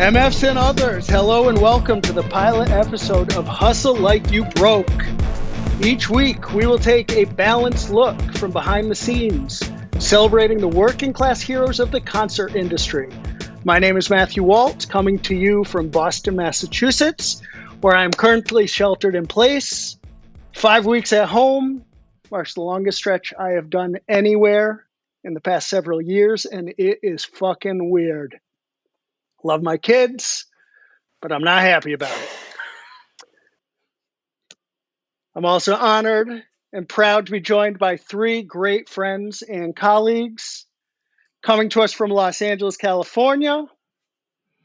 MFs and others, hello and welcome to the pilot episode of Hustle Like You Broke. Each week, we will take a balanced look from behind the scenes, celebrating the working class heroes of the concert industry. My name is Matthew Walt, coming to you from Boston, Massachusetts, where I'm currently sheltered in place. 5 weeks at home marks the longest stretch I have done anywhere in the past several years, and it is fucking weird. Love my kids, but I'm not happy about it. I'm also honored and proud to be joined by three great friends and colleagues. Coming to us from Los Angeles, California,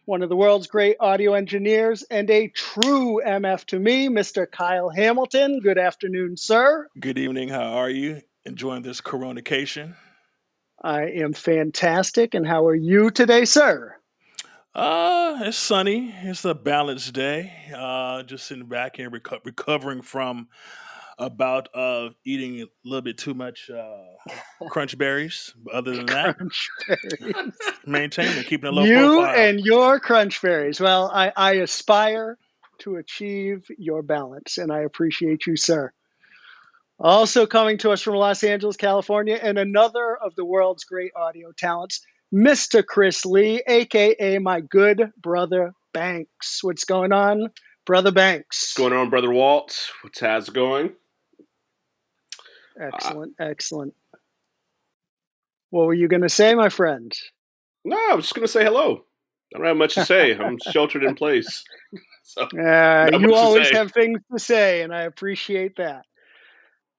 one of the world's great audio engineers and a true MF to me, Mr. Kyle Hamilton. Good afternoon, sir. Good evening. How are you? Enjoying this Coronacation? I am fantastic. And how are you today, sir? It's sunny. It's a balanced day. Just sitting back here recovering from about eating a little bit too much crunch berries. But other than that, Crunch berries. maintaining, keeping a low You profile. and your crunch berries. Well, I aspire to achieve your balance, and I appreciate you, sir. Also coming to us from Los Angeles, California, and another of the world's great audio talents, Mr. Chris Lee, a.k.a. my good brother Banks. What's going on, brother Banks? What's going on, brother Walt? How's it going? Excellent. What were you going to say, my friend? No, I was just going to say hello. I don't have much to say. I'm sheltered in place. So, you always have things to say, and I appreciate that.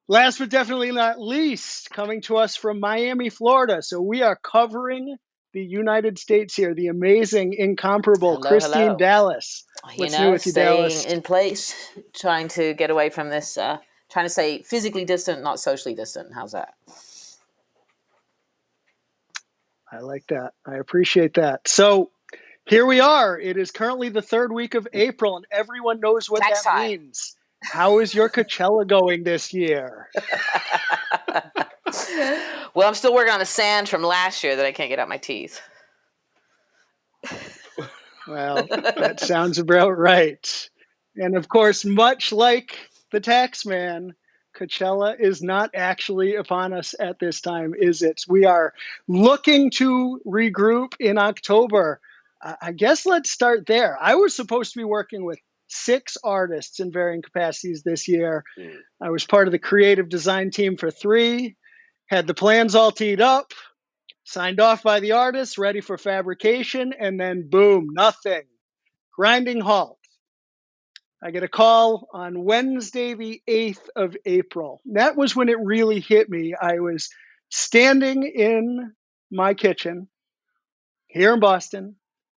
Last but definitely not least, coming to us from Miami, Florida. So we are covering the United States here. The amazing, incomparable Christine Dallas. What's new with you, Dallas? In place, trying to get away from this, trying to stay physically distant, not socially distant. How's that? I like that. I appreciate that. So here we are. It is currently the third week of April, and everyone knows what Tax that time. means. How is your Coachella going this year? Well, I'm still working on the sand from last year that I can't get out my teeth. Well, that sounds about right. And of course, much like the tax man, Coachella is not actually upon us at this time, is it? We are looking to regroup in October. I guess let's start there. I was supposed to be working with 6 artists in varying capacities this year. I was part of the creative design team for 3, had the plans all teed up, signed off by the artists, ready for fabrication, and then boom, nothing. Grinding halt. I get a call on Wednesday, the 8th of April. That was when it really hit me. I was standing in my kitchen here in Boston,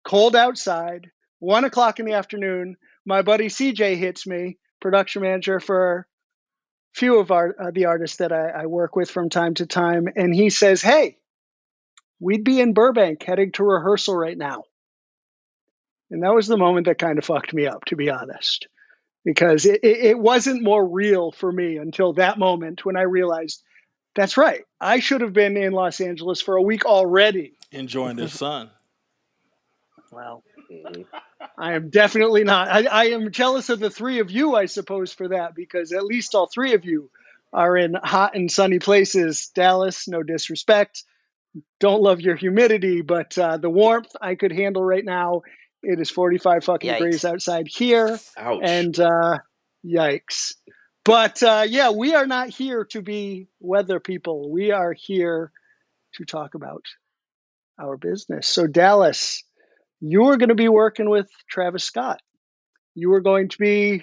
cold outside, 1 o'clock in the afternoon. My buddy CJ hits me, production manager for a few of the artists that I work with from time to time. And he says, hey, we'd be in Burbank heading to rehearsal right now. And that was the moment that kind of fucked me up, to be honest, because it wasn't more real for me until that moment when I realized, that's right, I should have been in Los Angeles for a week already. Enjoying the sun. Well, I am definitely not. I am jealous of the 3 of you, I suppose, for that, because at least all 3 of you are in hot and sunny places. Dallas, no disrespect. Don't love your humidity, but the warmth I could handle right now. It is 45 fucking degrees outside here. Ouch. And yikes. But yeah, we are not here to be weather people. We are here to talk about our business. So Dallas, you are going to be working with Travis Scott. You are going to be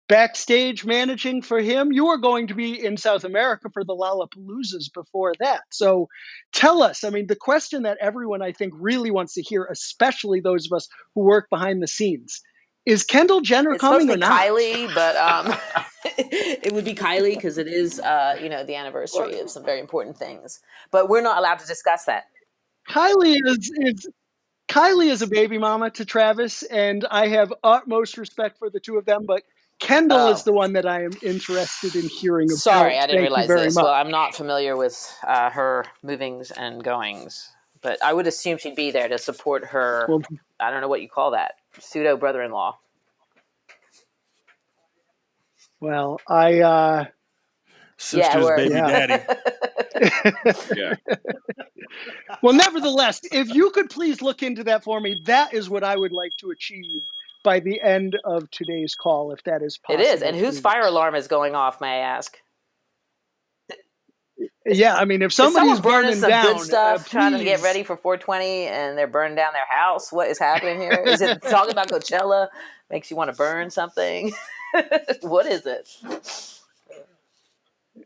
backstage managing for him. You are going to be in South America for the Lollapaloozas before that. So tell us, I mean, the question that everyone I think really wants to hear, especially those of us who work behind the scenes, is Kendall Jenner coming or not? Kylie, but it would be Kylie because it is, the anniversary of some very important things. But we're not allowed to discuss that. Kylie is a baby mama to Travis, and I have utmost respect for the 2 of them, but Kendall is the one that I am interested in hearing about. Sorry, I didn't Thank realize you very this. much. Well, I'm not familiar with her movings and goings. But I would assume she'd be there to support her. Well, I don't know what you call that, pseudo brother-in-law. I Sister's baby Yeah. daddy. Yeah. well, nevertheless, if you could please look into that for me, that is what I would like to achieve by the end of today's call, if that is It possible. is. And whose please. fire alarm is going off, may I ask? Yeah, I mean, if Is somebody's someone burning burning some down, good stuff, trying to get please. ready for 420, and they're burning down their house? What is happening here? Is it talking about Coachella makes you want to burn something? What is it?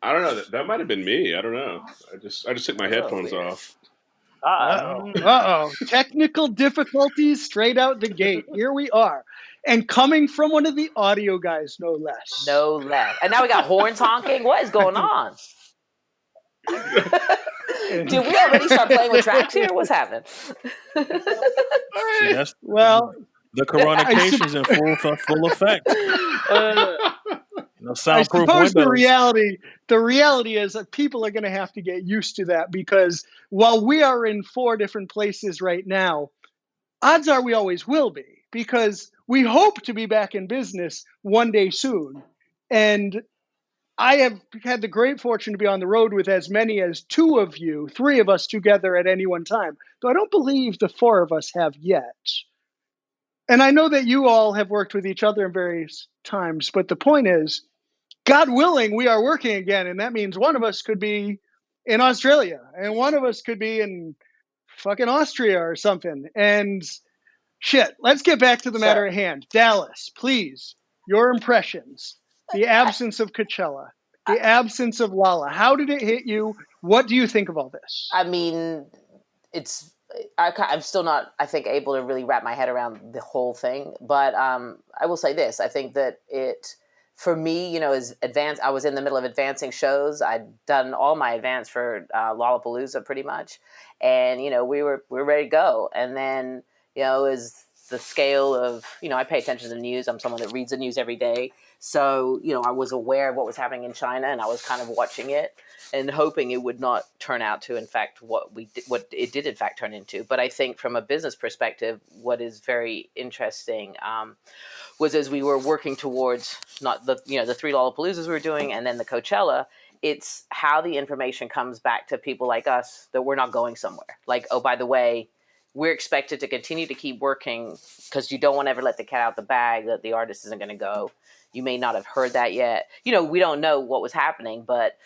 I don't know. That might have been me. I don't know. I just took my headphones weird. off. Uh-oh. Technical difficulties straight out the gate. Here we are. And coming from one of the audio guys, no less. No less. And now we got horns honking. What is going on? Did we already start playing with tracks here? What's happening? See, that's Well, the Coronacation's in full effect. I Soundproof suppose windows. the reality is that people are going to have to get used to that, because while we are in 4 different places right now, odds are we always will be, because we hope to be back in business one day soon. And I have had the great fortune to be on the road with as many as 2 of you, 3 of us together at any one time, though I don't believe the 4 of us have yet. And I know that you all have worked with each other in various times, but the point is, God willing, we are working again, and that means one of us could be in Australia, and one of us could be in fucking Austria or something. And shit, let's get back to the matter at hand. Dallas, please, your impressions. The absence of Coachella, the absence of Lala. How did it hit you? What do you think of all this? I mean, I'm still not, I think, able to really wrap my head around the whole thing. But I will say this. I think that for me, is advanced. I was in the middle of advancing shows. I'd done all my advance for Lollapalooza pretty much. And, we were ready to go. And then, is the scale of, I pay attention to the news. I'm someone that reads the news every day. So, I was aware of what was happening in China, and I was kind of watching it and hoping it would not turn out to, in fact, what it did, in fact, turn into. But I think from a business perspective, what is very interesting was, as we were working towards not the 3 Lollapaloozas we were doing, and then the Coachella, it's how the information comes back to people like us that we're not going somewhere. Like, oh, by the way, we're expected to continue to keep working because you don't want to ever let the cat out the bag that the artist isn't going to go. You may not have heard that yet. We don't know what was happening, but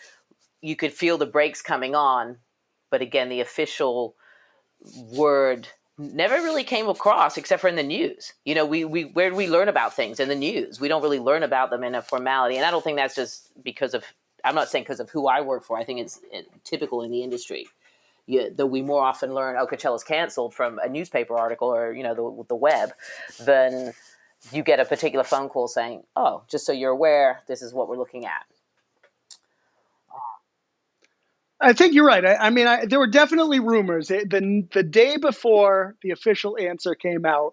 you could feel the brakes coming on. But again, the official word never really came across except for in the news. Where do we learn about things? In the news. We don't really learn about them in a formality. And I don't think that's just because of, I'm not saying because of who I work for. I think it's typical in the industry. Though we more often learn, Coachella's canceled from a newspaper article or, the web, than you get a particular phone call saying, oh, just so you're aware, this is what we're looking at. I think you're right. I mean, there were definitely rumors. The day before the official answer came out,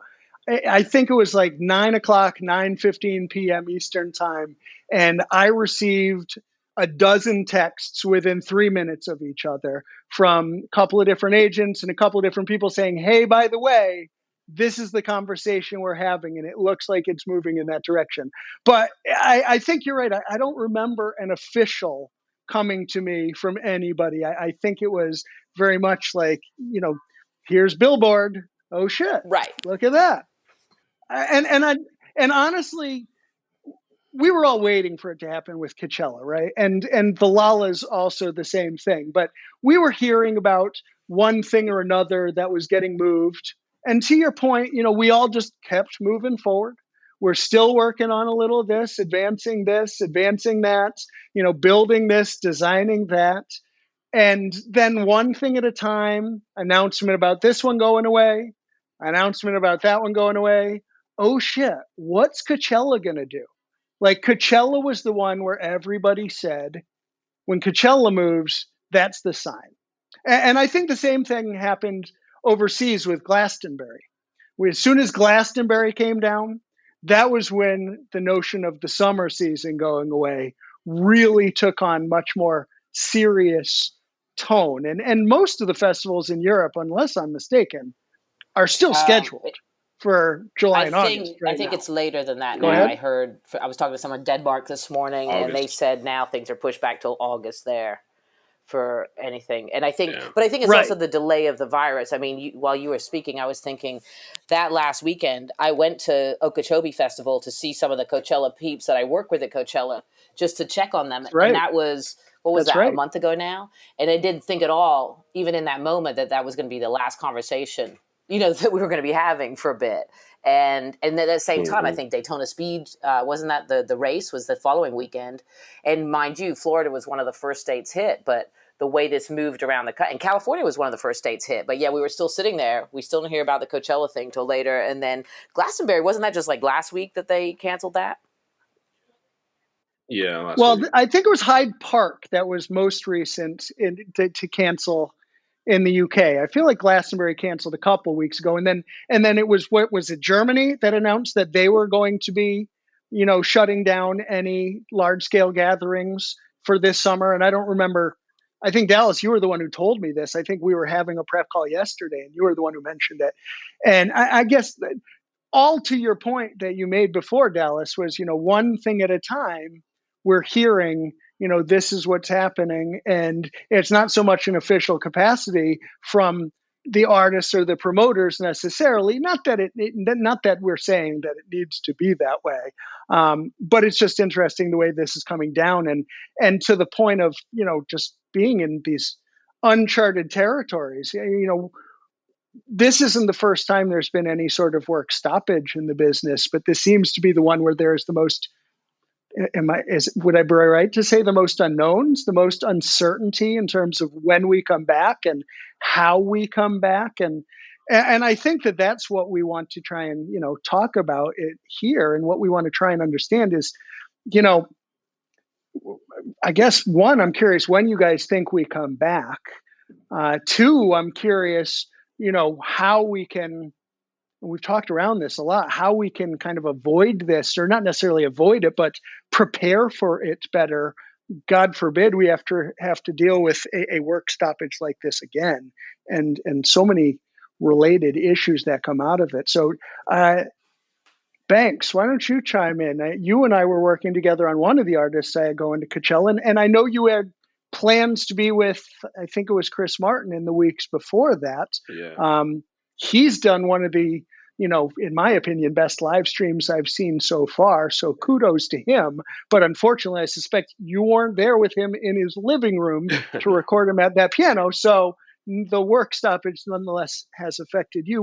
I think it was like 9 o'clock, 9:15 p.m. Eastern time, and I received a dozen texts within 3 minutes of each other from a couple of different agents and a couple of different people saying, hey, by the way, this is the conversation we're having, and it looks like it's moving in that direction. But I think you're right. I don't remember an official coming to me from anybody. I think it was very much like, here's Billboard. Oh shit! Right. Look at that. And honestly, we were all waiting for it to happen with Coachella, right? And the Lala's also the same thing. But we were hearing about one thing or another that was getting moved. And to your point, we all just kept moving forward. We're still working on a little of this, advancing that, building this, designing that. And then one thing at a time, announcement about this one going away, announcement about that one going away. Oh shit, what's Coachella going to do? Like, Coachella was the one where everybody said, when Coachella moves, that's the sign. And I think the same thing happened overseas with Glastonbury. As soon as Glastonbury came down, that was when the notion of the summer season going away really took on much more serious tone. And most of the festivals in Europe, unless I'm mistaken, are still scheduled for July and August I right think now. it's later than that Go now. ahead. I heard, I was talking to someone Denmark this morning, and they August. said now things are pushed back till August there for anything. And I think, Yeah. but I think it's Right. also the delay of the virus. I mean, while you were speaking, I was thinking that last weekend I went to Okeechobee Festival to see some of the Coachella peeps that I work with at Coachella, just to check on them. That's And right. that was, what was That's that, a right. month ago now? And I didn't think at all, even in that moment, that that was going to be the last conversation, that we were going to be having for a bit. And at the same time, I think Daytona Speed, wasn't that the race was the following weekend. And mind you, Florida was one of the first states hit, but the way this moved around the country, and California was one of the first states hit. But yeah, we were still sitting there. We still didn't hear about the Coachella thing till later. And then Glastonbury, wasn't that just like last week that they canceled that? Yeah, last Well, week. I think it was Hyde Park that was most recent to cancel in the UK. I feel like Glastonbury canceled a couple weeks ago, and then it was, what was it, Germany that announced that they were going to be, shutting down any large scale gatherings for this summer. And I don't remember. I think, Dallas, you were the one who told me this. I think we were having a prep call yesterday, and you were the one who mentioned it. And I guess all to your point that you made before, Dallas, was, one thing at a time. We're hearing, this is what's happening, and it's not so much an official capacity from the artists or the promoters necessarily. Not that we're saying that it needs to be that way, but it's just interesting the way this is coming down, and to the point of, just being in these uncharted territories. This isn't the first time there's been any sort of work stoppage in the business, but this seems to be the one where there's the most, would I be right to say, the most unknowns, the most uncertainty in terms of when we come back and how we come back. And I think that that's what we want to try and, talk about it here. And what we want to try and understand is, you know, I guess, one, I'm curious when you guys think we come back. Two, I'm curious, how we can, we've talked around this a lot, how we can kind of avoid this, or not necessarily avoid it, but prepare for it better. God forbid we have to deal with a work stoppage like this again, and so many related issues that come out of it. So, Banks, why don't you chime in? You and I were working together on one of the artists going to Coachella, and I know you had plans to be with, I think it was Chris Martin in the weeks before that. Yeah. He's done one of the, in my opinion, best live streams I've seen so far. So kudos to him. But unfortunately, I suspect you weren't there with him in his living room to record him at that piano. So the work stoppage nonetheless has affected you.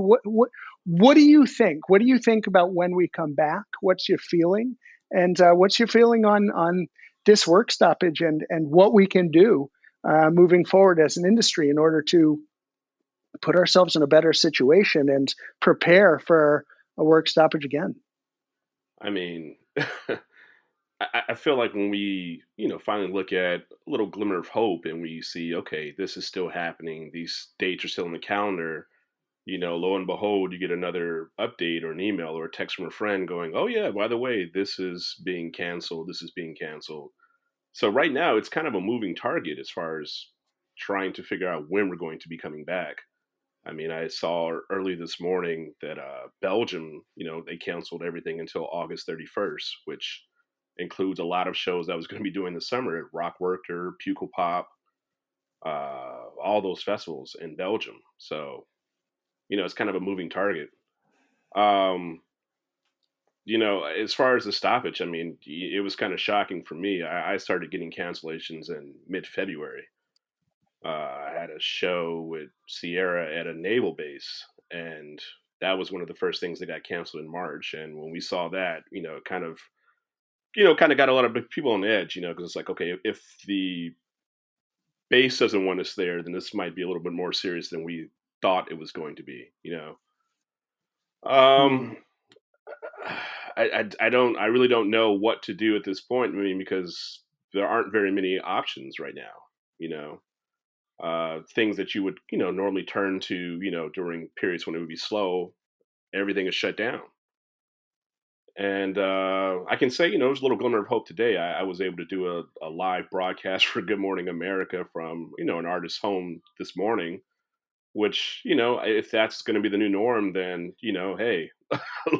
What do you think? What do you think about when we come back? What's your feeling? And what's your feeling on this work stoppage, and what we can do moving forward as an industry in order to put ourselves in a better situation and prepare for a work stoppage again? I mean, I feel like when we, finally look at a little glimmer of hope and we see, okay, this is still happening, these dates are still on the calendar, lo and behold, you get another update or an email or a text from a friend going, oh, yeah, by the way, this is being canceled. This is being canceled. So right now, it's kind of a moving target as far as trying to figure out when we're going to be coming back. I mean, I saw early this morning that Belgium, they canceled everything until August 31st, which includes a lot of shows that I was going to be doing this summer at Rock Worker, Pukal Pop, all those festivals in Belgium. So, it's kind of a moving target. Um, as far as the stoppage, I mean, it was kind of shocking for me. I started getting cancellations in mid-February. I had a show with Sierra at a naval base, and that was one of the first things that got canceled in March. And when we saw that, kind of got a lot of people on edge, because it's like, okay, if the base doesn't want us there, then this might be a little bit more serious than we thought it was going to be. Hmm. Um, I really don't know what to do at this point. I mean, because there aren't very many options right now. You know, things that you would normally turn to during periods when it would be slow, everything is shut down. And I can say, there's a little glimmer of hope today. I was able to do a live broadcast for Good Morning America from, an artist's home this morning, which, if that's going to be the new norm, then, hey,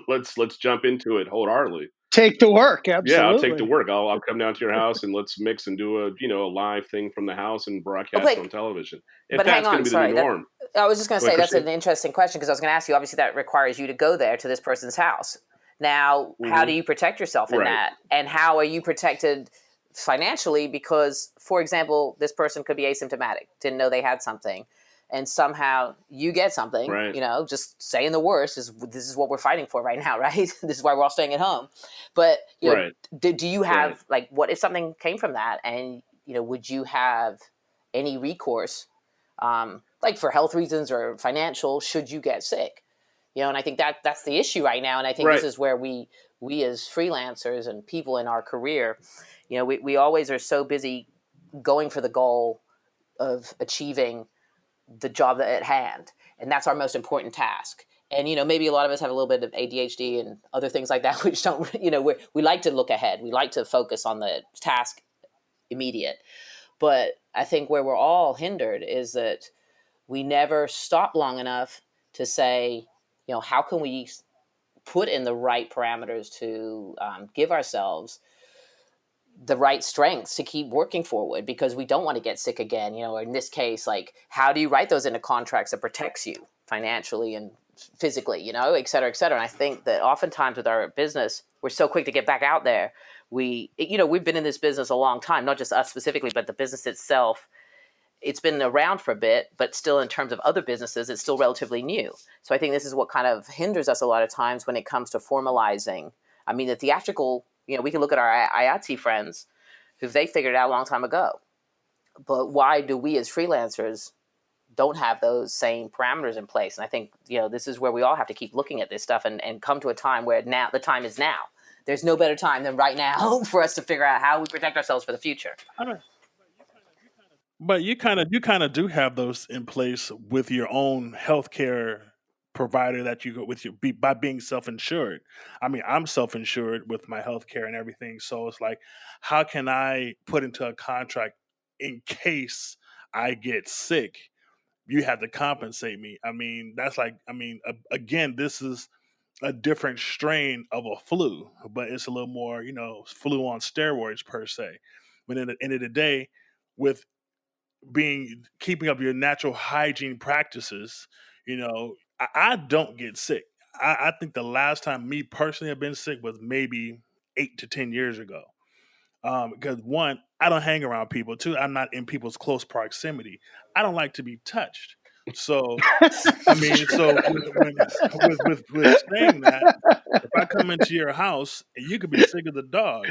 let's jump into it wholeheartedly. Take the work, Yeah, I'll take the absolutely. work. I'll come down to your house and let's mix and do a live thing from the house and But broadcast it like, on television. If but hang that's going on, to be the new sorry. That norm. I was just going to Go ahead, say that's Christine. an interesting question because I was going to ask you. Obviously, that requires you to go there to this person's house. Now, how do Hmm. you protect yourself in Right. that, and how are you protected financially? Because, for example, this person could be asymptomatic, didn't know they had something, and somehow you get something. Right. Just saying the worst is this is what we're fighting for right now, right? This is why we're all staying at home. But Right. do you Right. have like what if something came from that, and would you have any recourse? Like for health reasons or financial, should you get sick, and I think that's the issue right now. And I think this Right. is where we as freelancers and people in our career, we always are so busy going for the goal of achieving the job at hand, and that's our most important task. And maybe a lot of us have a little bit of ADHD and other things like that, which don't, we like to look ahead, we like to focus on the task immediate. But I think where we're all hindered is that we never stop long enough to say, how can we put in the right parameters to give ourselves the right strengths to keep working forward, because we don't want to get sick again, or in this case, like, how do you write those into contracts that protects you financially and physically, et cetera, et cetera. And I think that oftentimes with our business, we're so quick to get back out there. We've been in this business a long time, not just us specifically, but the business itself. It's been around for a bit, but still in terms of other businesses, it's still relatively new. So I think this is what kind of hinders us a lot of times when it comes to formalizing. I mean, the theatrical, we can look at our IATSE friends who they figured it out a long time ago. But why do we as freelancers don't have those same parameters in place? And I think, this is where we all have to keep looking at this stuff and come to a time where now the time is now. There's no better time than right now for us to figure out how we protect ourselves for the future. I don't, but you kind of do have those in place with your own healthcare provider that you go with by being self-insured. I mean, I'm self-insured with my healthcare and everything, so it's like, how can I put into a contract in case I get sick? You have to compensate me. I mean, that's like, I mean, again, this is a different strain of a flu, but it's a little more, flu on steroids per se. But at the end of the day, with keeping up your natural hygiene practices, I don't get sick. I think the last time me personally have been sick was maybe 8 to 10 years ago. Because one, I don't hang around people. Two, I'm not in people's close proximity. I don't like to be touched. So I mean, so with saying that, if I come into your house and you could be sick as a dog,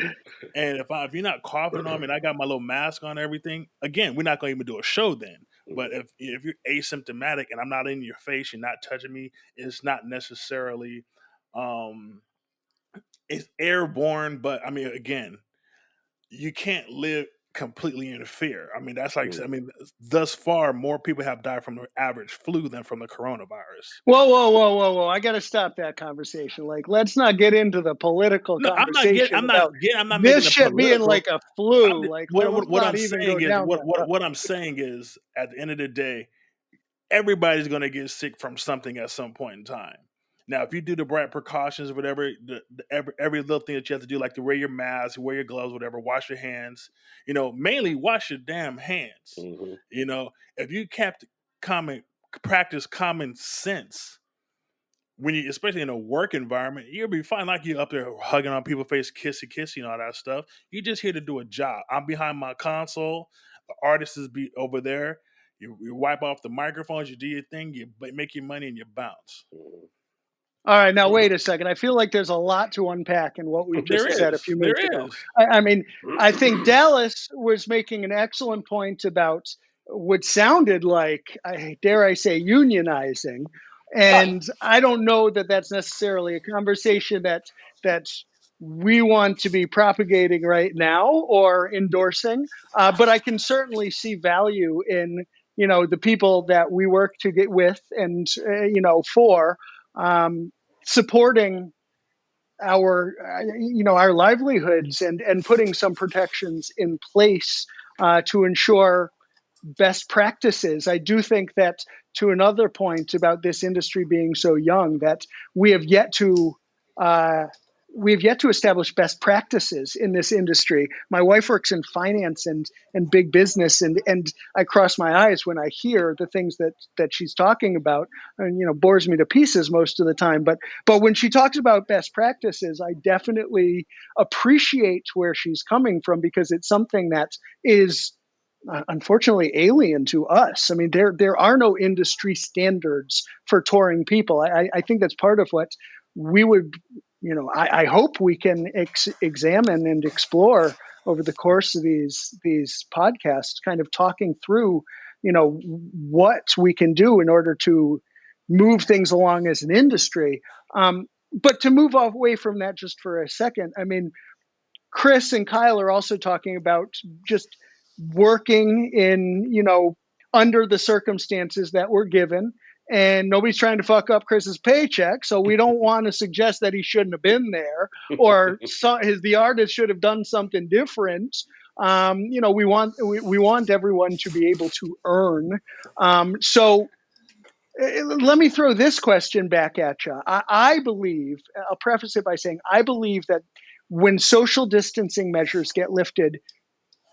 and if you're not coughing on me and I got my little mask on and everything, again, we're not going to even do a show then. But if you're asymptomatic and I'm not in your face, you're not touching me, it's not necessarily um it's airborne. But I mean, again, you can't live completely in fear. I mean, that's like, I mean, thus far, more people have died from the average flu than from the coronavirus. Whoa, whoa, whoa, whoa, whoa! I got to stop that conversation. Like, let's not get into the political No, I'm not getting. conversation about I'm not this making it shit being political. like a I'm flu. Like, let's what not I'm even go saying is down that road. what I'm saying is at the end of the day, everybody's going to get sick from something at some point in time. Now, if you do the right precautions, whatever, every little thing that you have to do, like to wear your mask, wear your gloves, whatever, wash your hands, mainly wash your damn hands. Mhm. If you kept practice common sense, when you, especially in a work environment, you'll be fine. Like you up there hugging on people's face, kissy, and all that stuff. You're just here to do a job. I'm behind my console. The artist is be over there. You wipe off the microphones. You do your thing. You make your money and you bounce. Mhm. All right, now wait a second. I feel like there's a lot to unpack in what we There just said a is. few There minutes ago. is. I mean, I think Dallas was making an excellent point about what sounded like, dare I say, unionizing, and I don't know that that's necessarily a conversation that we want to be propagating right now or endorsing. But I can certainly see value in the people that we work to get with and for. Supporting our livelihoods and putting some protections in place to ensure best practices. I do think that, to another point about this industry being so young, that we have yet to uh, establish best practices in this industry. My wife works in finance and big business, and I cross my eyes when I hear the things that she's talking about, and bores me to pieces most of the time. But when she talks about best practices, I definitely appreciate where she's coming from, because it's something that is unfortunately alien to us. I mean, there are no industry standards for touring people. I think that's part of what we would, I hope we can examine and explore over the course of these podcasts, kind of talking through, what we can do in order to move things along as an industry. But to move away from that just for a second, I mean, Chris and Kyle are also talking about just working in, under the circumstances that we're given. And nobody's trying to fuck up Chris's paycheck, so we don't want to suggest that he shouldn't have been there, or the artist should have done something different. We want everyone to be able to earn. So let me throw this question back at you. I believe, I'll preface it by saying, I believe that when social distancing measures get lifted,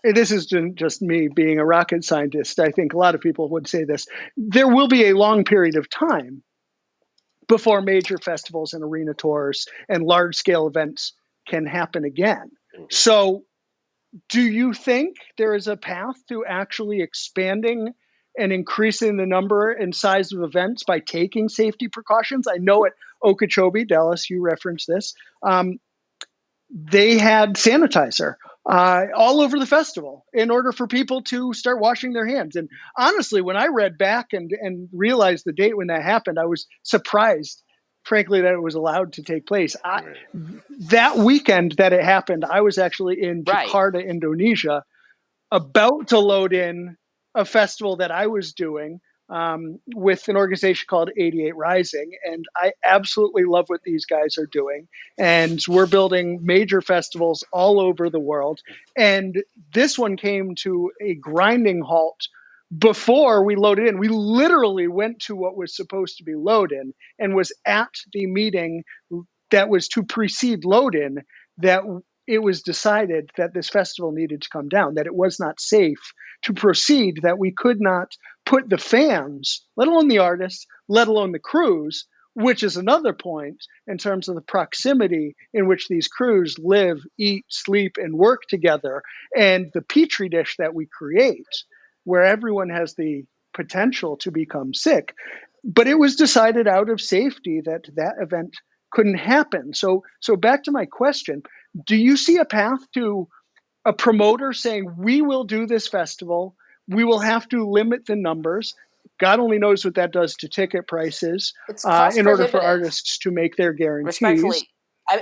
this is just me being a rocket scientist, I think a lot of people would say this, there will be a long period of time before major festivals and arena tours and large scale events can happen again. So do you think there is a path to actually expanding and increasing the number and size of events by taking safety precautions? I know at Okeechobee, Dallas, you referenced this, they had sanitizer all over the festival in order for people to start washing their hands. And honestly, when I read back and realized the date when that happened, I was surprised, frankly, that it was allowed to take place. That weekend that it happened, I was actually in Jakarta, Indonesia, about to load in a festival that I was doing with an organization called 88 Rising. And I absolutely love what these guys are doing. And we're building major festivals all over the world. And this one came to a grinding halt before we loaded in. We literally went to what was supposed to be load in and was at the meeting that was to precede load in that it was decided that this festival needed to come down, that it was not safe to proceed, that we could not put the fans, let alone the artists, let alone the crews, which is another point in terms of the proximity in which these crews live, eat, sleep, and work together, and the petri dish that we create, where everyone has the potential to become sick. But it was decided out of safety that that event couldn't happen. So back to my question, do you see a path to a promoter saying, we will do this festival, we will have to limit the numbers? God only knows what that does to ticket prices in order for artists to make their guarantees. Respectfully.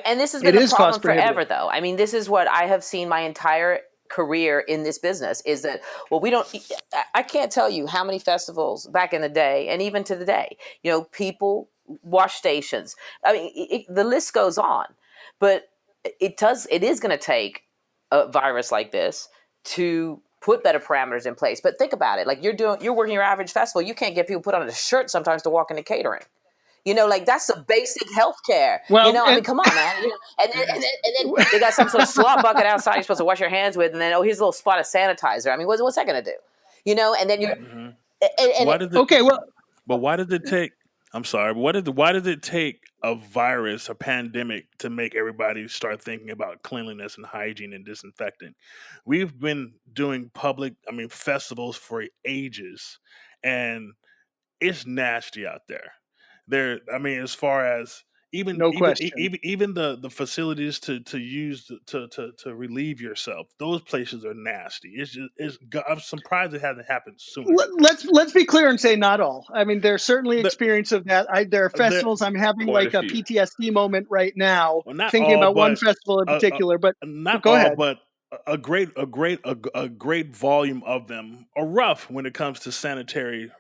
And this has been the problem forever, though. I mean, this is what I have seen my entire career in this business, is that, well, I can't tell you how many festivals back in the day and even to the day, people wash stations. I mean, the list goes on, but it is going to take a virus like this to put better parameters in place. But think about it. Like, you're working your average festival. You can't get people put on a shirt sometimes to walk into catering. That's the basic health care. Well, I mean, come on, man. And then they got some sort of slop bucket outside you're supposed to wash your hands with, and then, here's a little spot of sanitizer. I mean, what's that going to do? And then you're... But why did it take... I'm sorry. Why did it take a virus, a pandemic, to make everybody start thinking about cleanliness and hygiene and disinfecting? We've been doing festivals for ages, and it's nasty out there. As far as even the facilities to use to relieve yourself, those places are nasty. I'm surprised it hasn't happened sooner. Let's be clear and say not all. I mean, there's certainly experience of that. There are festivals I'm having like a PTSD moment right now, thinking about one festival in particular. But not go all, ahead. But a great volume of them are rough when it comes to sanitary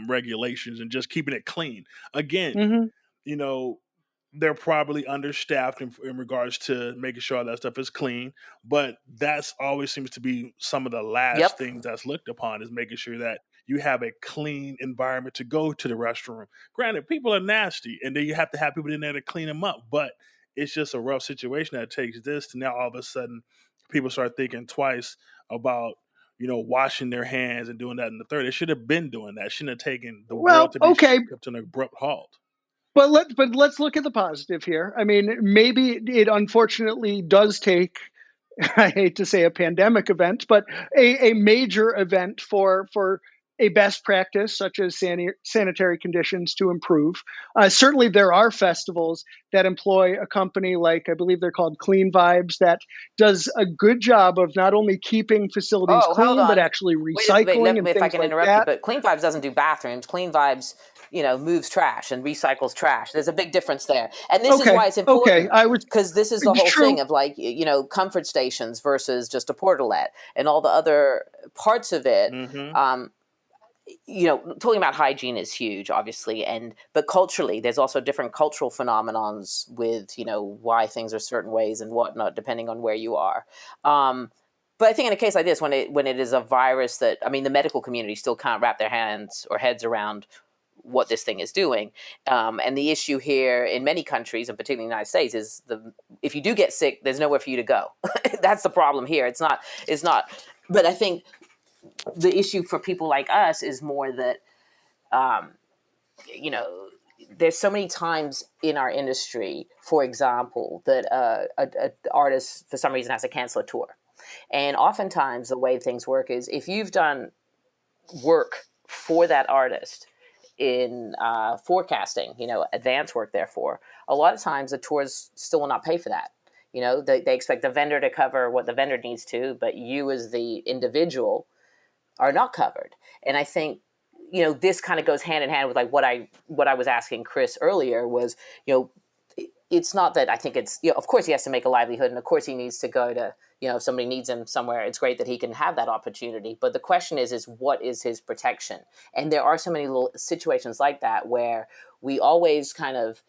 regulations and just keeping it clean. Again, they're probably understaffed in regards to making sure that stuff is clean. But that's always seems to be some of the last Yep. things that's looked upon is making sure that you have a clean environment to go to the restroom. Granted, people are nasty, and then you have to have people in there to clean them up. But it's just a rough situation that takes this to now all of a sudden people start thinking twice about washing their hands and doing that in the third. They should have been doing that. Shouldn't have taken the world Well, to be okay, kept to an abrupt halt. but let's look at the positive here. I mean, maybe it unfortunately does take, I hate to say a pandemic event, but a major event for a best practice such as sanitary conditions to improve. Certainly, there are festivals that employ a company like, I believe they're called Clean Vibes, that does a good job of not only keeping facilities Oh, hold clean but on. actually Wait, recycling let and me, if I things can like interrupt you, that. but Clean Vibes doesn't do bathrooms. Clean Vibes, moves trash and recycles trash. There's a big difference there. And this is Okay, why it's okay, important I was because this is the whole thing true. of like, comfort stations versus just a portalet and all the other parts of it. Hmm. Talking about hygiene is huge, obviously, but culturally, there's also different cultural phenomenons with why things are certain ways and whatnot, depending on where you are. But I think in a case like this, when it is a virus that, I mean, the medical community still can't wrap their hands or heads around what this thing is doing. And the issue here in many countries, and particularly in the United States, is if you do get sick, there's nowhere for you to go. That's the problem here. It's not. But I think the issue for people like us is more that, um, you know, there's so many times in our industry, for example, that an artist for some reason has to cancel a tour. And oftentimes the way things work is if you've done work for that artist in forecasting, advance work, therefore, a lot of times the tours still will not pay for that. They expect the vendor to cover what the vendor needs to, but you as the individual are not covered. And I think, this kind of goes hand in hand with like what I was asking Chris earlier was, it's not that I think it's, of course he has to make a livelihood and of course he needs to go to, if somebody needs him somewhere, it's great that he can have that opportunity. But the question is what is his protection? And there are so many little situations like that where we always kind of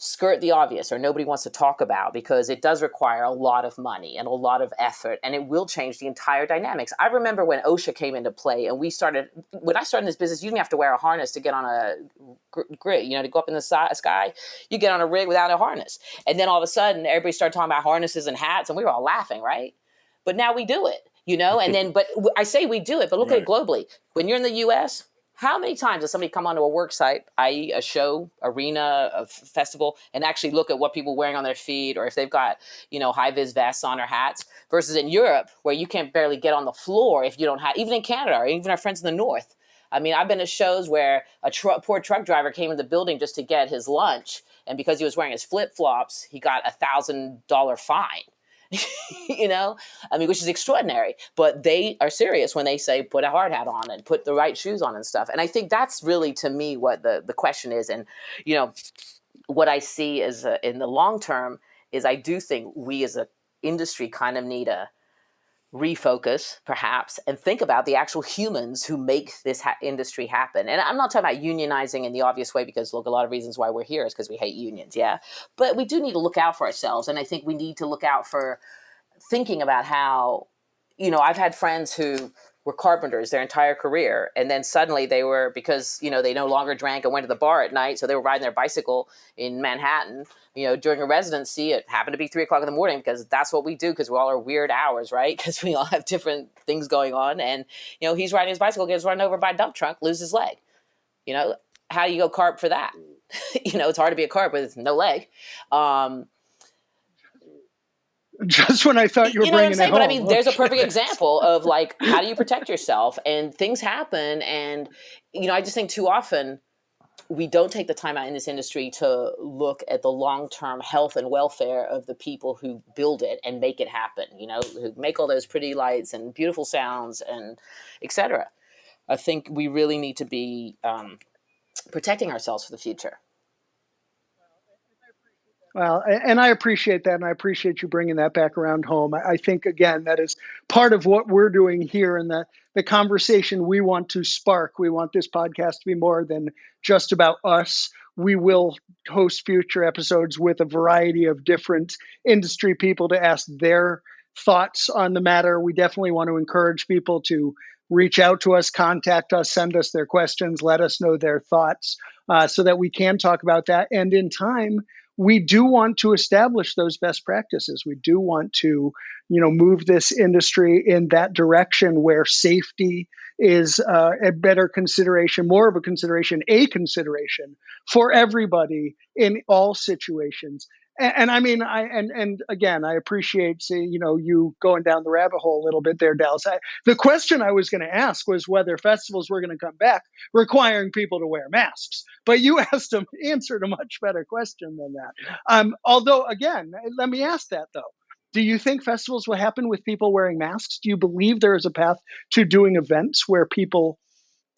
skirt the obvious or nobody wants to talk about because it does require a lot of money and a lot of effort and it will change the entire dynamics. I remember when OSHA came into play and when I started in this business, you didn't have to wear a harness to get on a grid, to go up in the sky. You get on a rig without a harness. And then all of a sudden everybody started talking about harnesses and hats and we were all laughing, right? But now we do it, and then, but I say we do it, but look at it Right. globally. When you're in the US, how many times does somebody come onto a work site, i.e. a show, arena, a festival, and actually look at what people are wearing on their feet or if they've got, high-vis vests on or hats versus in Europe where you can't barely get on the floor if you don't have, even in Canada or even our friends in the North. I mean, I've been to shows where a poor truck driver came in the building just to get his lunch. And because he was wearing his flip-flops, he got $1,000 fine. Which is extraordinary, but they are serious when they say put a hard hat on and put the right shoes on and stuff. And I think that's really, to me, what the question is. And, what I see is in the long term is I do think we as an industry kind of need a refocus perhaps and think about the actual humans who make this industry happen. And I'm not talking about unionizing in the obvious way because look, a lot of reasons why we're here is because we hate unions. Yeah. But we do need to look out for ourselves. And I think we need to look out for thinking about how, I've had friends who were carpenters their entire career. And then suddenly they were, because, they no longer drank and went to the bar at night. So they were riding their bicycle in Manhattan, during a residency. It happened to be 3:00 in the morning because that's what we do. Cause we all are weird hours, right? Because we all have different things going on. And, he's riding his bicycle, gets run over by a dump truck, loses his leg. How do you go carp for that? It's hard to be a carp with no leg. Just when I thought you were You know what I'm bringing it saying? But I home. mean, there's a Okay. perfect example of like, how do you protect yourself? And things happen. And, I just think too often we don't take the time out in this industry to look at the long-term health and welfare of the people who build it and make it happen, who make all those pretty lights and beautiful sounds and et cetera. I think we really need to be protecting ourselves for the future. Well, and I appreciate that, and I appreciate you bringing that back around home. I think, again, that is part of what we're doing here, and the conversation we want to spark. We want this podcast to be more than just about us. We will host future episodes with a variety of different industry people to ask their thoughts on the matter. We definitely want to encourage people to reach out to us, contact us, send us their questions, let us know their thoughts, so that we can talk about that. And in time, we do want to establish those best practices. We do want to, move this industry in that direction where safety is a better consideration, more of a consideration for everybody in all situations. And I mean, and again, I appreciate, you going down the rabbit hole a little bit there, Dallas. The question I was going to ask was whether festivals were going to come back requiring people to wear masks. But you answered a much better question than that. Although, again, let me ask that though. Do you think festivals will happen with people wearing masks? Do you believe there is a path to doing events where people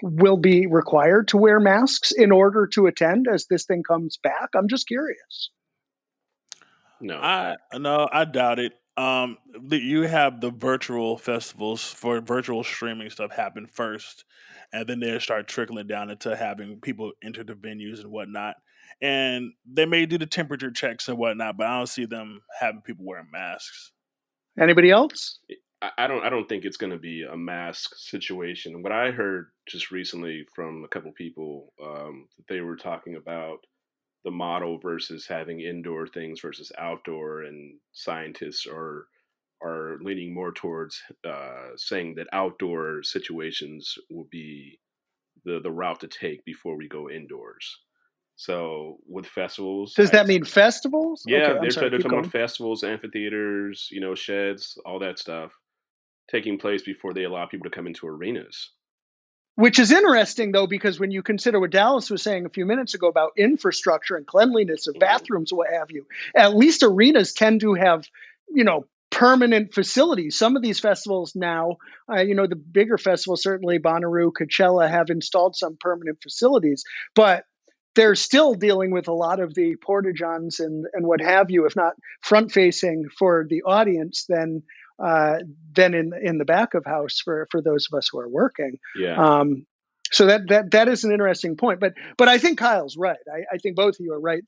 will be required to wear masks in order to attend as this thing comes back? I'm just curious. No. I doubt it. You have the virtual festivals for virtual streaming stuff happen first, and then they start trickling down into having people enter the venues and whatnot. And they may do the temperature checks and whatnot, but I don't see them having people wearing masks. Anybody else? I don't think it's going to be a mask situation. What I heard just recently from a couple people, they were talking about the model versus having indoor things versus outdoor, and scientists are leaning more towards saying that outdoor situations will be the route to take before we go indoors. So with festivals, Does that mean festivals? yeah, Okay, I'm sorry. they're Keep talking about going. festivals, amphitheaters, sheds, all that stuff taking place before they allow people to come into arenas. Which is interesting, though, because when you consider what Dallas was saying a few minutes ago about infrastructure and cleanliness of bathrooms, what have you, at least arenas tend to have, permanent facilities. Some of these festivals now, the bigger festivals, certainly Bonnaroo, Coachella, have installed some permanent facilities, but they're still dealing with a lot of the porta-johns and what have you, if not front-facing for the audience, then in the back of house for those of us who are working. Yeah. So that is an interesting point. But I think Kyle's right. I think both of you are right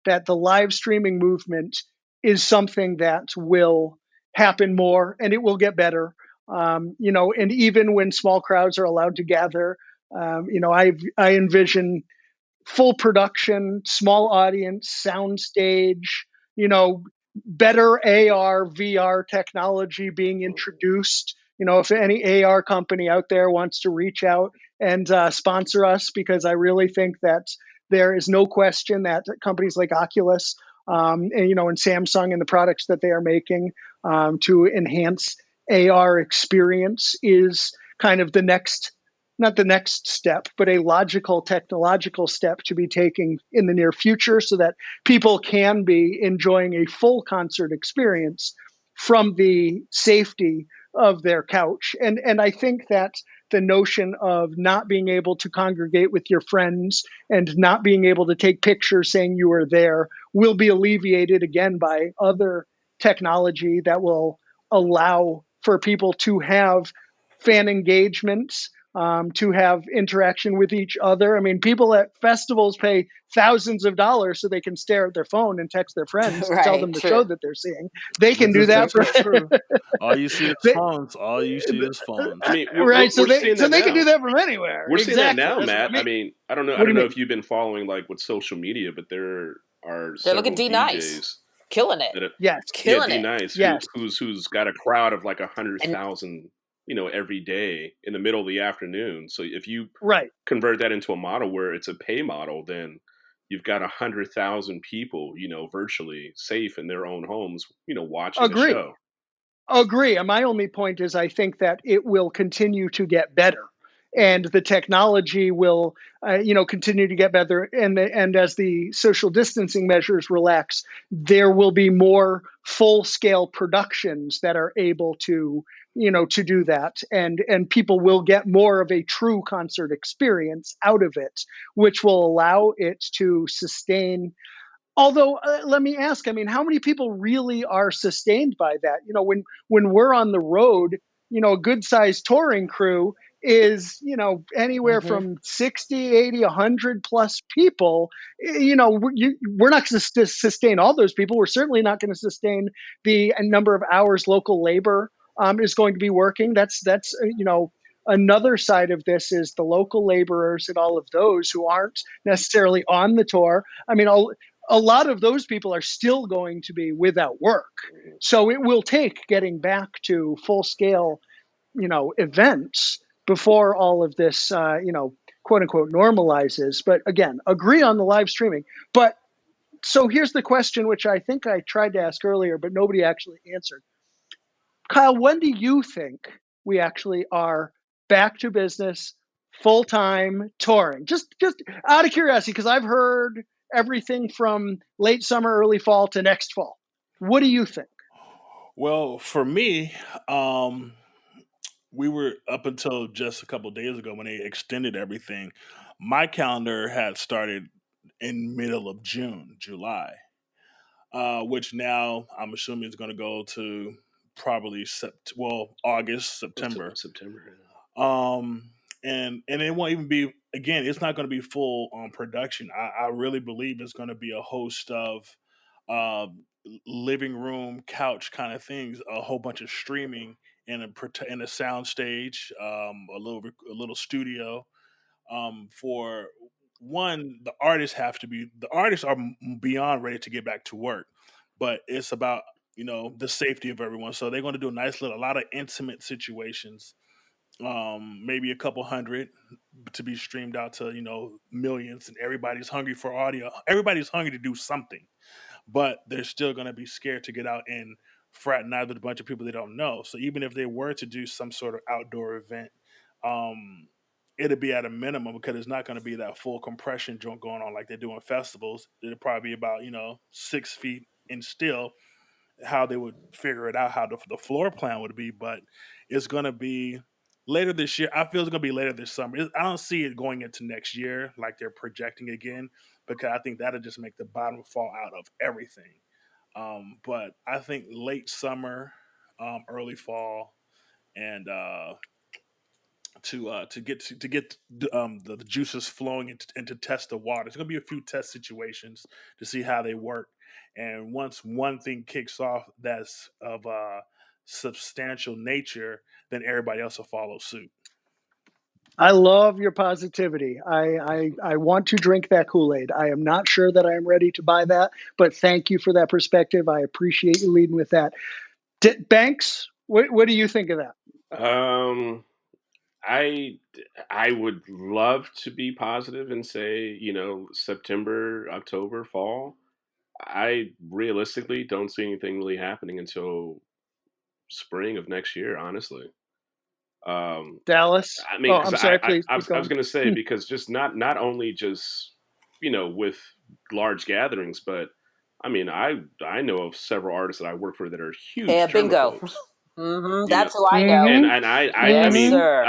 that the live streaming movement is something that will happen more and it will get better. And even when small crowds are allowed to gather, I envision full production, small audience, sound stage, better AR, VR technology being introduced. If any AR company out there wants to reach out and sponsor us, because I really think that there is no question that companies like Oculus and Samsung and the products that they are making to enhance AR experience is kind of not the next step, but a logical technological step to be taking in the near future so that people can be enjoying a full concert experience from the safety of their couch. And I think that the notion of not being able to congregate with your friends and not being able to take pictures saying you were there will be alleviated again by other technology that will allow for people to have fan engagements, to have interaction with each other. I mean, people at festivals pay thousands of dollars so they can stare at their phone and text their friends and tell them the show that they're seeing. They can do that. This is true. All you see is phones. All you see is phones. I mean, right. So we're seeing that they now. can do that from anywhere. We're seeing that now, That's Matt. what I mean, I don't know. What I do don't you know mean? if you've been following like with social media, but there are They're several looking D DJs nice, killing it. that have, Yes. yeah, Killing D it. nice, Yes. who's got a crowd of like And 100,000, every day in the middle of the afternoon. So if you Right. convert that into a model where it's a pay model, then you've got 100,000 people, virtually safe in their own homes, watching the Agree. show. Agree. And my only point is I think that it will continue to get better. And the technology will, continue to get better. And as the social distancing measures relax, there will be more full-scale productions that are able to, to do that. And people will get more of a true concert experience out of it, which will allow it to sustain Although, let me ask, I mean, how many people really are sustained by that? When we're on the road, a good sized touring crew is, anywhere Mm-hmm. from 60, 80, 100 plus people. We're not going to sustain all those people. We're certainly not going to sustain the number of hours local labor is going to be working. That's another side of this is the local laborers and all of those who aren't necessarily on the tour. I mean, a lot of those people are still going to be without work. So it will take getting back to full scale, events before all of this, quote unquote, normalizes. But again, agree on the live streaming. But so here's the question, which I think I tried to ask earlier, but nobody actually answered. Kyle, when do you think we actually are back to business, full time touring? Just out of curiosity, because I've heard everything from late summer, early fall to next fall. What do you think? Well, for me, we were up until just a couple of days ago when they extended everything. My calendar had started in middle of June, July, which now I'm assuming is going to go to probably August, September. September. Um, and it won't even be again. It's not going to be full on production. I really believe it's going to be a host of uh, living room couch kind of things, a whole bunch of streaming in a sound stage, a little studio. For one, the artists are beyond ready to get back to work, but it's about the safety of everyone. So they're going to do a lot of intimate situations, maybe a couple hundred to be streamed out to millions, and everybody's hungry for audio. Everybody's hungry to do something, but they're still going to be scared to get out and fraternize with a bunch of people they don't know. So even if they were to do some sort of outdoor event, um, it'd be at a minimum because it's not going to be that full compression joint going on like they do in festivals. It'll probably be about 6 feet and still how they would figure it out, how the floor plan would be, but it's going to be later this year. I feel it's going to be later this summer. I don't see it going into next year like they're projecting again, because I think that'll just make the bottom fall out of everything. But I think late summer, early fall, and to get the juices flowing and to test the water. There's going to be a few test situations to see how they work, and once one thing kicks off that's of substantial nature, then everybody else will follow suit. I love your positivity. I want to drink that Kool-Aid. I am not sure that I am ready to buy that, but thank you for that perspective. I appreciate you leading with that. Banks, what do you think of that? I I would love to be positive and say, September, October, fall. I realistically don't see anything really happening until spring of next year, honestly. Um, Dallas? I Oh, mean, because I'm sorry. I, Please I keep was I was going. gonna say because just not only just with large gatherings, but I mean I know of several artists that I work for that are huge Yeah, bingo. germaphobes. You know, That's who I know. and Mm-hmm. I Yes, mean Mm-hmm. sir.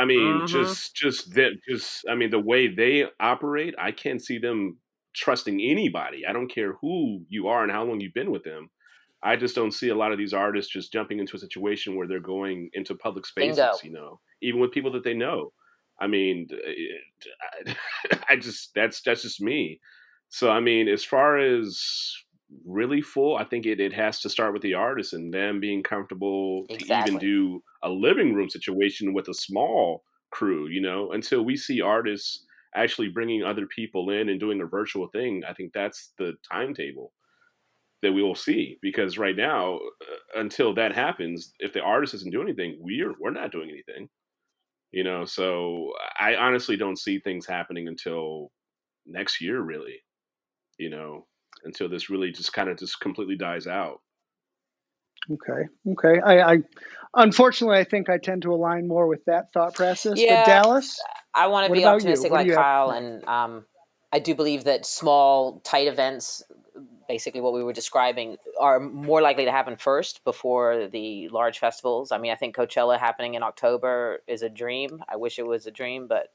just I mean the way they operate, I can't see them trusting anybody. I don't care who you are and how long you've been with them. I just don't see a lot of these artists just jumping into a situation where they're going into public spaces, Bingo. even with people that they know. I mean, I just that's just me. So I mean, as far as really full, I think it has to start with the artist and them being comfortable to even Exactly. do a living room situation with a small crew, until we see artists actually bringing other people in and doing a virtual thing. I think that's the timetable that we will see, because right now, until that happens, if the artist doesn't do anything, we're not doing anything. So I honestly don't see things happening until next year, really. You know, until this really just kind of just completely dies out. Okay. Okay. I unfortunately I think I tend to align more with that thought process. But Yeah, Dallas, I want to what be about you? optimistic What do like you have to Kyle, say? and I do believe that small, tight events, basically what we were describing, are more likely to happen first before the large festivals. I mean, I think Coachella happening in October is a dream. I wish it was a dream, but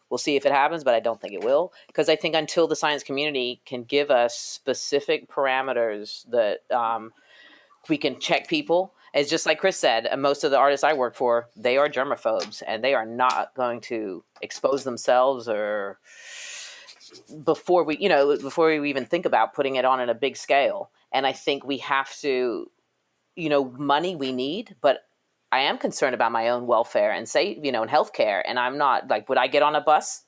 We'll see if it happens, but I don't think it will, because I think until the science community can give us specific parameters that we can check people. It's just like Chris said, most of the artists I work for, they are germaphobes, and they are not going to expose themselves or before we even think about putting it on a big scale. And I think we have to, money we need, but I am concerned about my own welfare and and healthcare. And I'm not like, would I get on a bus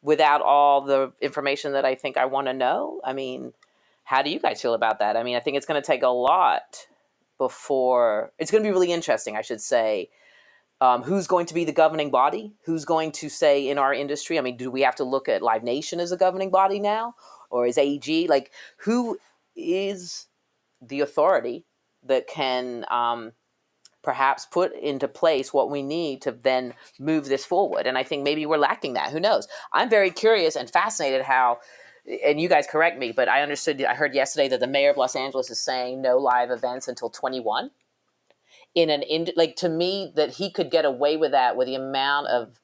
without all the information that I think I want to know? I mean, how do you guys feel about that? I mean, I think it's going to take a lot before it's going to be really interesting, I should say. Who's going to be the governing body? Who's going to say in our industry? I mean, do we have to look at Live Nation as a governing body now? Or is AEG? Like, who is the authority that can perhaps put into place what we need to then move this forward? And I think maybe we're lacking that. Who knows? I'm very curious and fascinated how, and you guys correct me, but I heard yesterday that the mayor of Los Angeles is saying no live events until 21. To me, that he could get away with that with the amount of,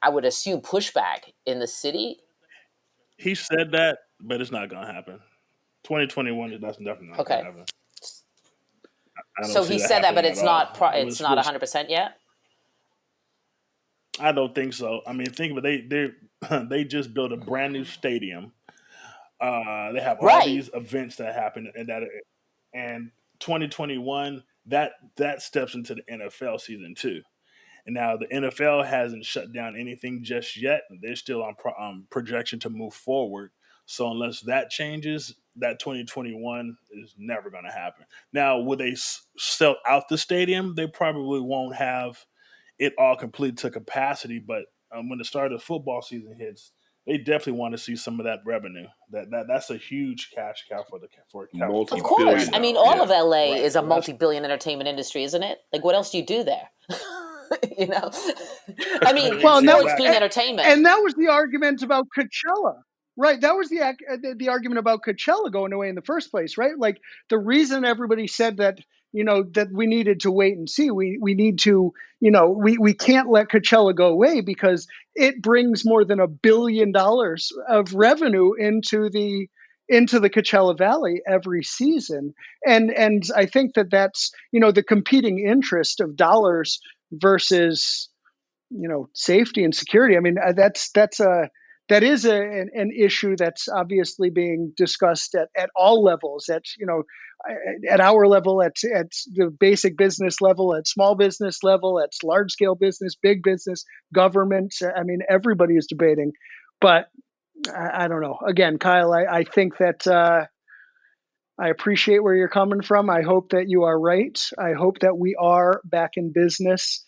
I would assume, pushback in the city. He said that, but it's not going to happen. 2021, that's definitely not going to happen. So he said that, but it's not 100% yet? I don't think so. I mean, think about it. They just built a brand new stadium. They have all these events that happen, and 2021 that steps into the NFL season too. And now the NFL hasn't shut down anything just yet. They're still on projection to move forward. So unless that changes, that 2021 is never going to happen. Now, will they sell out the stadium? They probably won't have it all complete to capacity. But when the start of the football season hits, they definitely want to see some of that revenue. That's a huge cash cow for Multi-billion. Of course. I mean, all of LA Right. is a multi-billion entertainment industry, isn't it? Like, what else do you do there? I mean, sports being entertainment. And that was the argument about Coachella, right? That was the argument about Coachella going away in the first place, right? Like, the reason everybody said that, that we needed to wait and see, we need to, we can't let Coachella go away because it brings more than $1 billion of revenue into the Coachella Valley every season. And I think that's, the competing interest of dollars versus, safety and security. I mean, that is an issue that's obviously being discussed at all levels, at our level, at the basic business level, at small business level, at large scale business, big business, government. I mean, everybody is debating, but I don't know. Again, Kyle, I think that I appreciate where you're coming from. I hope that you are right. I hope that we are back in business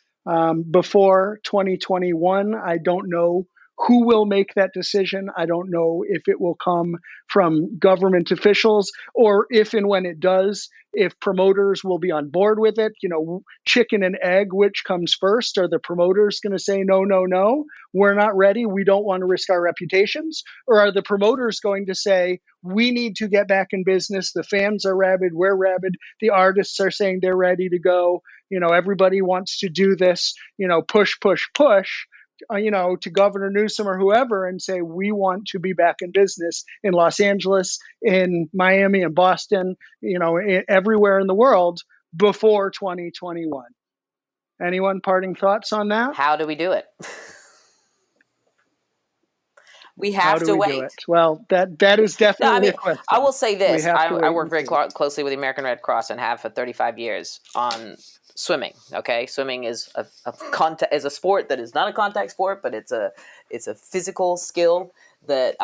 before 2021. I don't know who will make that decision. I don't know if it will come from government officials or if and when it does, if promoters will be on board with it. Chicken and egg, which comes first? Are the promoters going to say, no, no, no, we're not ready, we don't want to risk our reputations? Or are the promoters going to say, we need to get back in business, the fans are rabid, we're rabid, the artists are saying they're ready to go, everybody wants to do this, push, push, push, to Governor Newsom or whoever and say, we want to be back in business in Los Angeles, in Miami, and Boston, everywhere in the world before 2021. Anyone parting thoughts on that? How do we do it? We have to wait. Do it? Well, that is definitely a question. I will say this. I work very closely with the American Red Cross and have for 35 years on swimming. Okay, swimming is a sport that is not a contact sport, but it's a physical skill that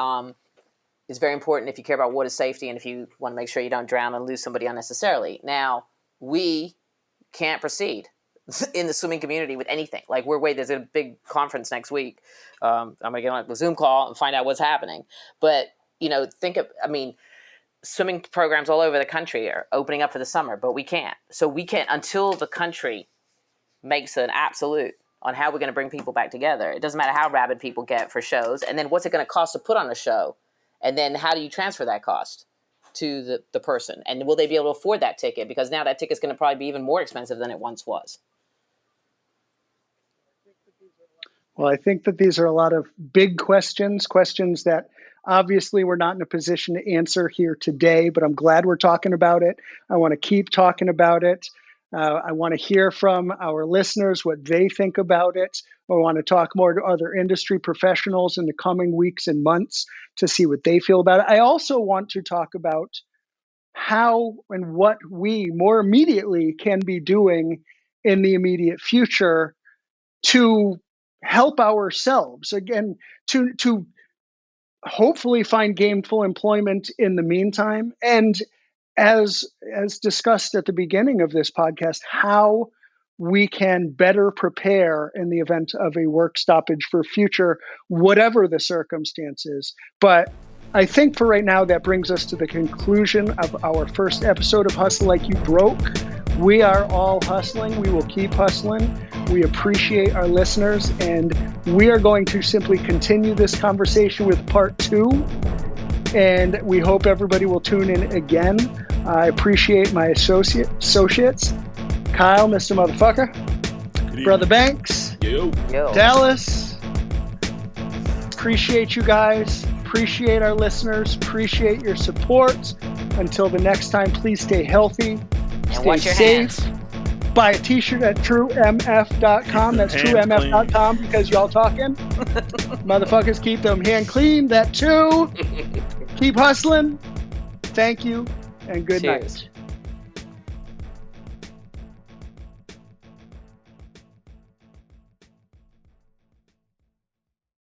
is very important if you care about water safety and if you want to make sure you don't drown and lose somebody unnecessarily. Now, we can't proceed in the swimming community with anything. Like, there's a big conference next week. I'm going to get on a Zoom call and find out what's happening. But, swimming programs all over the country are opening up for the summer, but we can't. So we can't until the country makes an absolute on how we're going to bring people back together. It doesn't matter how rabid people get for shows. And then what's it going to cost to put on a show? And then how do you transfer that cost to the person? And will they be able to afford that ticket? Because now that ticket's going to probably be even more expensive than it once was. Well, I think that these are a lot of big questions that obviously we're not in a position to answer here today, but I'm glad we're talking about it. I want to keep talking about it. I want to hear from our listeners what they think about it. I want to talk more to other industry professionals in the coming weeks and months to see what they feel about it. I also want to talk about how and what we more immediately can be doing in the immediate future to help ourselves, again, to hopefully find gainful employment in the meantime, and as discussed at the beginning of this podcast, how we can better prepare in the event of a work stoppage for future, whatever the circumstances. But I think for right now, that brings us to the conclusion of our first episode of Hustle Like You Broke. We are all hustling. We will keep hustling. We appreciate our listeners, and we are going to simply continue this conversation with part 2. And we hope everybody will tune in again. I appreciate my associates, Kyle, Mr. Motherfucker, Brother Banks, Yo. Dallas. Appreciate you guys. Appreciate our listeners. Appreciate your support. Until the next time, please stay healthy. And stay wash your safe. hands. Buy a t-shirt at truemf.com. That's truemf.com because y'all talking. Motherfuckers, keep them hand clean. That too. Keep hustling. Thank you and good Cheers. night.